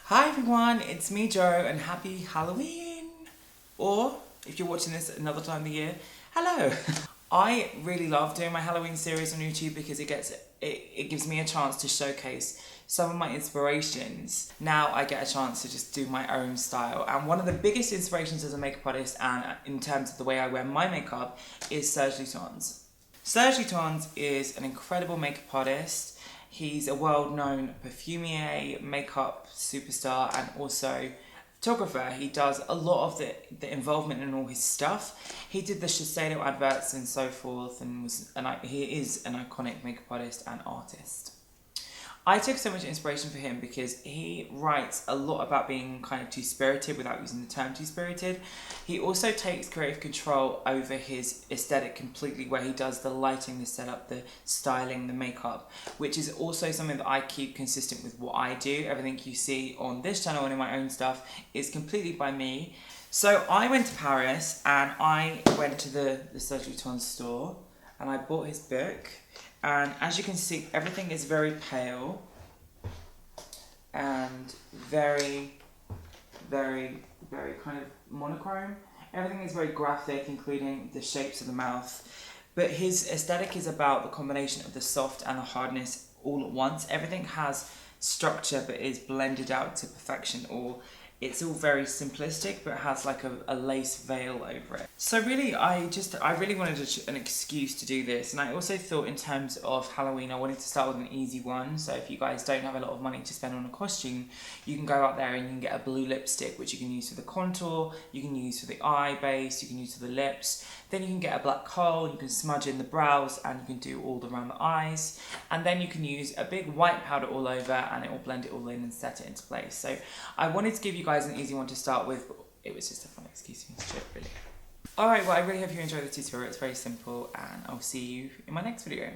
Hi everyone, it's me Joe and happy Halloween! Or, if you're watching this another time of the year, hello! I really love doing my Halloween series on YouTube because it gives me a chance to showcase some of my inspirations. Now I get a chance to just do my own style, and one of the biggest inspirations as a makeup artist and in terms of the way I wear my makeup is Serge Lutens. Serge Lutens is an incredible makeup artist. He's a world-known perfumier, makeup superstar, and also photographer. He does a lot of the involvement in all his stuff. He did the Shiseido adverts and so forth, and he is an iconic makeup artist and artist. I took so much inspiration for him because he writes a lot about being kind of two-spirited without using the term two-spirited. He also takes creative control over his aesthetic completely, where he does the lighting, the setup, the styling, the makeup, which is also something that I keep consistent with what I do. Everything you see on this channel and in my own stuff is completely by me. So I went to Paris and I went to the Serge Lutens store and I bought his book. And as you can see, everything is very pale and very, very, very kind of monochrome. Everything is very graphic, including the shapes of the mouth. But his aesthetic is about the combination of the soft and the hardness all at once. Everything has structure but is blended out to perfection, or it's all very simplistic but has like a lace veil over it. So really, I really wanted an excuse to do this, and I also thought in terms of Halloween I wanted to start with an easy one. So if you guys don't have a lot of money to spend on a costume, you can go out there and you can get a blue lipstick, which you can use for the contour, you can use for the eye base, you can use for the lips. Then you can get a black kohl, you can smudge in the brows, and you can do all around the eyes. And then you can use a big white powder all over and it will blend it all in and set it into place. So I wanted to give you guys an easy one to start with, but it was just a fun excuse for me to do it, really. Alright, well I really hope you enjoyed the tutorial. It's very simple and I'll see you in my next video.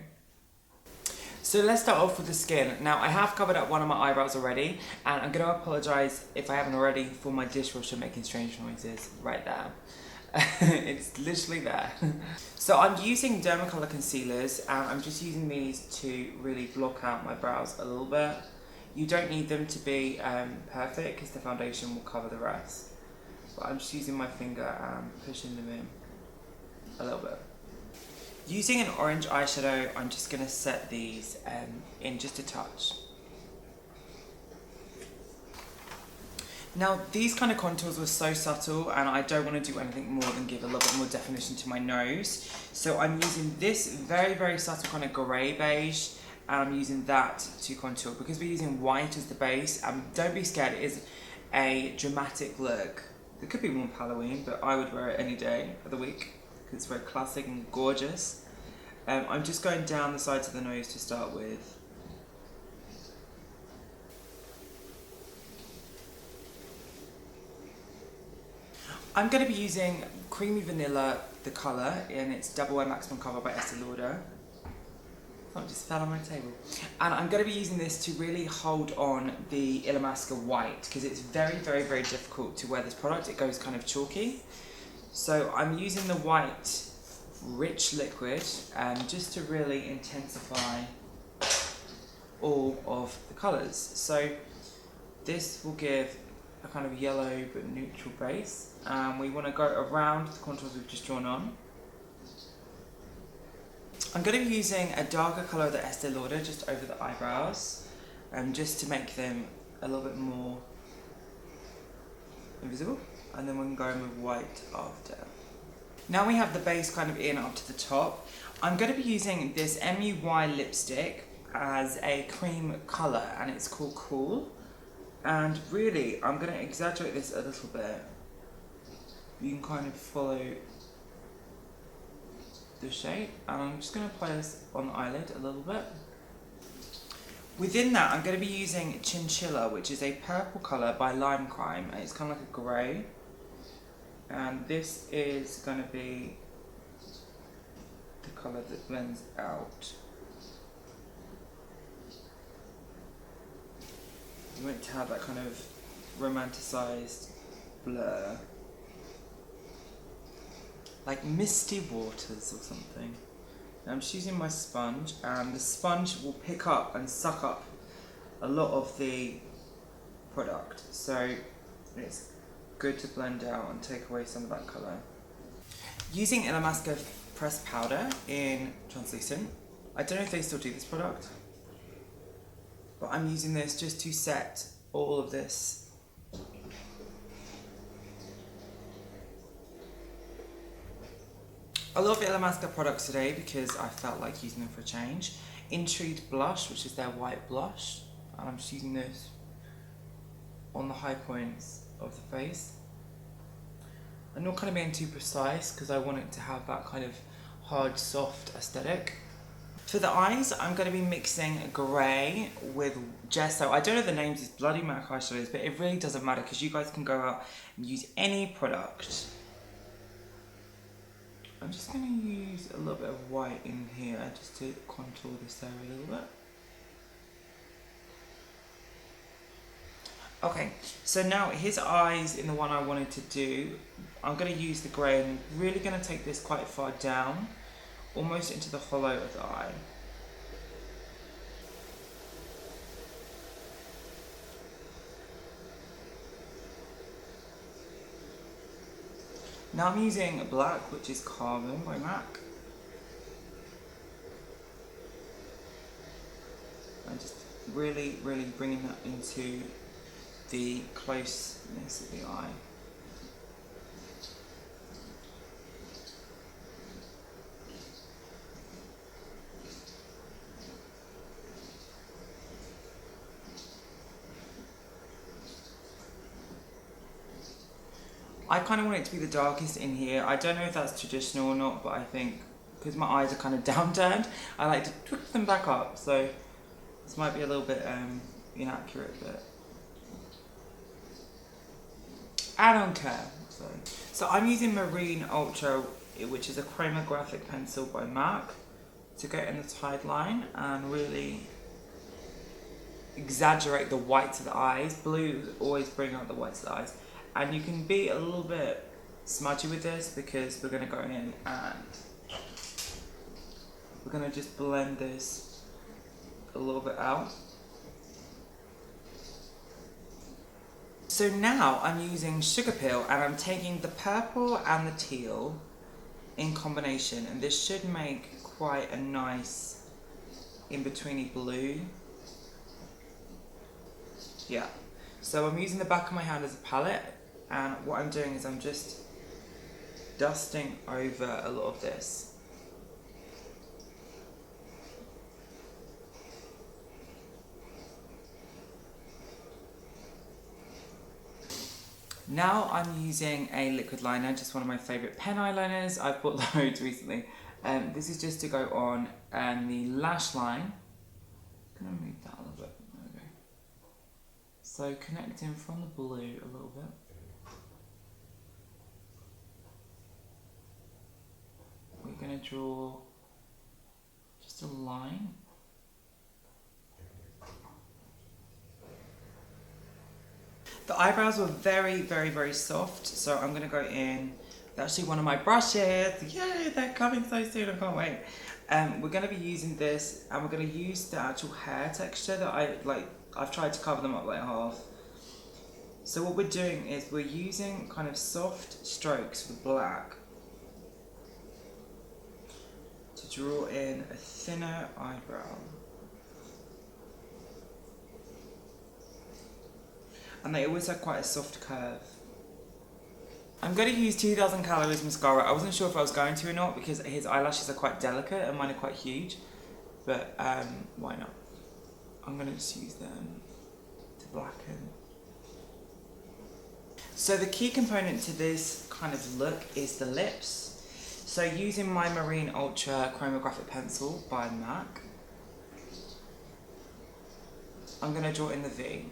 So let's start off with the skin. Now I have covered up one of my eyebrows already, and I'm going to apologise if I haven't already for my dishwasher making strange noises right there. It's literally there. So I'm using Dermacolor concealers, and I'm just using these to really block out my brows a little bit. You don't need them to be perfect because the foundation will cover the rest. But I'm just using my finger and pushing them in a little bit. Using an orange eyeshadow, I'm just going to set these in just a touch. Now these kind of contours were so subtle and I don't want to do anything more than give a little bit more definition to my nose. So I'm using this very, very subtle kind of grey beige, and I'm using that to contour because we're using white as the base. Don't be scared, it is a dramatic look. It could be worn for Halloween, but I would wear it any day of the week because it's very classic and gorgeous. I'm just going down the sides of the nose to start with. I'm going to be using Creamy Vanilla, the colour, and it's Double Wear Maximum Cover by Estee Lauder. Oh, it just fell on my table. And I'm going to be using this to really hold on the Illamasqua white because it's very, very, very difficult to wear this product. It goes kind of chalky. So I'm using the white rich liquid just to really intensify all of the colours. So this will give a kind of yellow but neutral base. We want to go around the contours we've just drawn on. I'm going to be using a darker colour of the Estee Lauder just over the eyebrows, just to make them a little bit more invisible, and then we can go in with white after. Now we have the base kind of in up to the top. I'm going to be using this MUY lipstick as a cream colour, and it's called Cool. And really, I'm going to exaggerate this a little bit. You can kind of follow the shape, and I'm just going to apply this on the eyelid a little bit. Within that, I'm going to be using Chinchilla, which is a purple colour by Lime Crime, and it's kind of like a grey. And this is going to be the colour that blends out. You want it to have that kind of romanticised blur, like misty waters or something. Now I'm just using my sponge, and the sponge will pick up and suck up a lot of the product. product, so it's good to blend out and take away some of that colour. Using Illamasqua pressed powder in translucent. I don't know if they still do this product, but I'm using this just to set all of this. A lot of Illamasqua products today because I felt like using them for a change. Intrigued Blush, which is their white blush, and I'm just using this on the high points of the face. I'm not kind of being too precise because I want it to have that kind of hard, soft aesthetic. For the eyes, I'm going to be mixing grey with gesso. I don't know the names of these bloody MAC eyeshadows, but it really doesn't matter because you guys can go out and use any product. I'm just going to use a little bit of white in here just to contour this area a little bit. Okay, so now his eyes in the one I wanted to do, I'm going to use the grey and I'm really going to take this quite far down, almost into the hollow of the eye. Now I'm using Blac, which is Carbon by MAC. And just really, really bringing that into the closeness of the eye. I kind of want it to be the darkest in here. I don't know if that's traditional or not, but I think because my eyes are kind of downturned, I like to twist them back up. So this might be a little bit inaccurate, but I don't care. So I'm using Marine Ultra, which is a chromographic pencil by MAC, to go in the tide line and really exaggerate the whites of the eyes. Blue always bring out the whites of the eyes. And you can be a little bit smudgy with this because we're going to go in and we're going to just blend this a little bit out. So now I'm using Sugar Peel and I'm taking the purple and the teal in combination, and this should make quite a nice in-betweeny blue. Yeah. So I'm using the back of my hand as a palette, and what I'm doing is I'm just dusting over a lot of this. Now I'm using a liquid liner, just one of my favourite pen eyeliners. I've bought loads recently. This is just to go on the lash line. I'm going to move that a little bit. There we go. So connecting from the blue a little bit. We're going to draw just a line. The eyebrows were very, very, very soft, so I'm going to go in with actually one of my brushes. Yay, they're coming so soon, I can't wait. We're going to be using this, and we're going to use the actual hair texture that I've tried to cover them up like half. So what we're doing is we're using kind of soft strokes with black to draw in a thinner eyebrow. And they always have quite a soft curve. I'm going to use 2000 calories mascara. I wasn't sure if I was going to or not because his eyelashes are quite delicate and mine are quite huge. But why not? I'm going to just use them to blacken. So the key component to this kind of look is the lips. So using my Marine Ultra chromographic pencil by MAC, I'm going to draw in the V.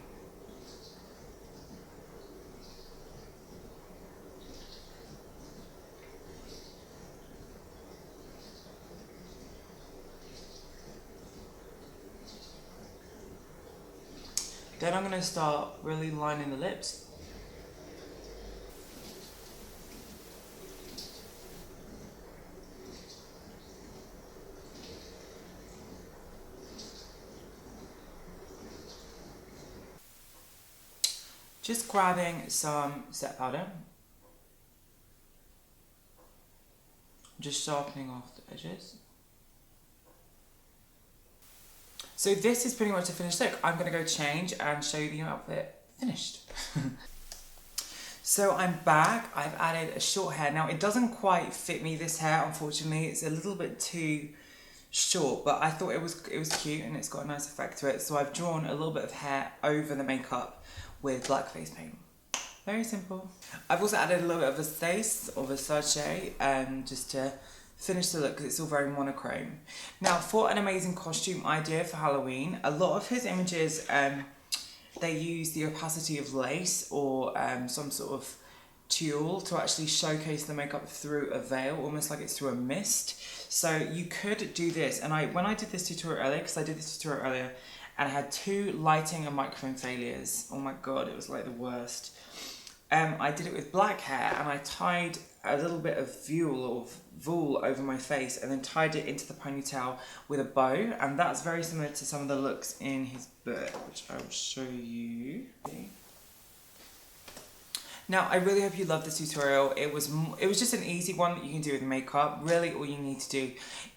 Then I'm going to start really lining the lips. just grabbing some set powder, just sharpening off the edges. So this is pretty much the finished look. I'm gonna go change and show you the outfit finished. So I'm back. I've added a short hair. Now it doesn't quite fit me, this hair, unfortunately. It's a little bit too short, but I thought it was cute and it's got a nice effect to it. So I've drawn a little bit of hair over the makeup with black face paint. Very simple. I've also added a little bit of a face of a Serge just to finish the look because it's all very monochrome. Now for an amazing costume idea for Halloween, a lot of his images, they use the opacity of lace or some sort of tulle to actually showcase the makeup through a veil, almost like it's through a mist. So you could do this, and when I did this tutorial earlier, because I did this tutorial earlier, and I had 2 lighting and microphone failures. Oh my god, it was like the worst. I did it with black hair, and I tied a little bit of voile over my face and then tied it into the ponytail with a bow, and that's very similar to some of the looks in his book, which I will show you. Now, I really hope you loved this tutorial. It was just an easy one that you can do with makeup. Really, all you need to do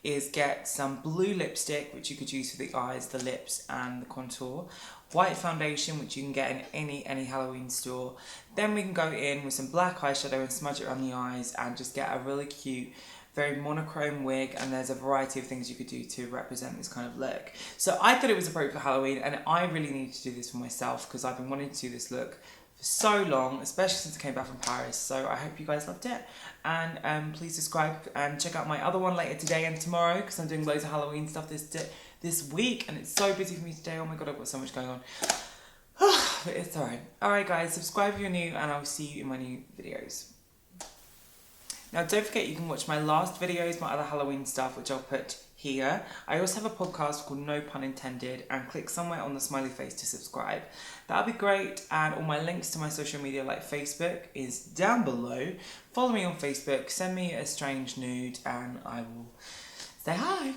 is get some blue lipstick, which you could use for the eyes, the lips, and the contour. White foundation, which you can get in any Halloween store. Then we can go in with some black eyeshadow and smudge it around the eyes and just get a really cute, very monochrome wig, and there's a variety of things you could do to represent this kind of look. So I thought it was appropriate for Halloween, and I really needed to do this for myself because I've been wanting to do this look for so long, especially since I came back from Paris. So I hope you guys loved it, and please subscribe and check out my other one later today and tomorrow because I'm doing loads of Halloween stuff this week, and it's so busy for me today. Oh my god, I've got so much going on. But it's alright. Alright guys, subscribe if you're new, and I'll see you in my new videos. Now don't forget you can watch my last videos, my other Halloween stuff, which I'll put here. I also have a podcast called No Pun Intended, and click somewhere on the smiley face to subscribe. That'll be great, and all my links to my social media like Facebook is down below. Follow me on Facebook, send me a strange nude, and I will say hi.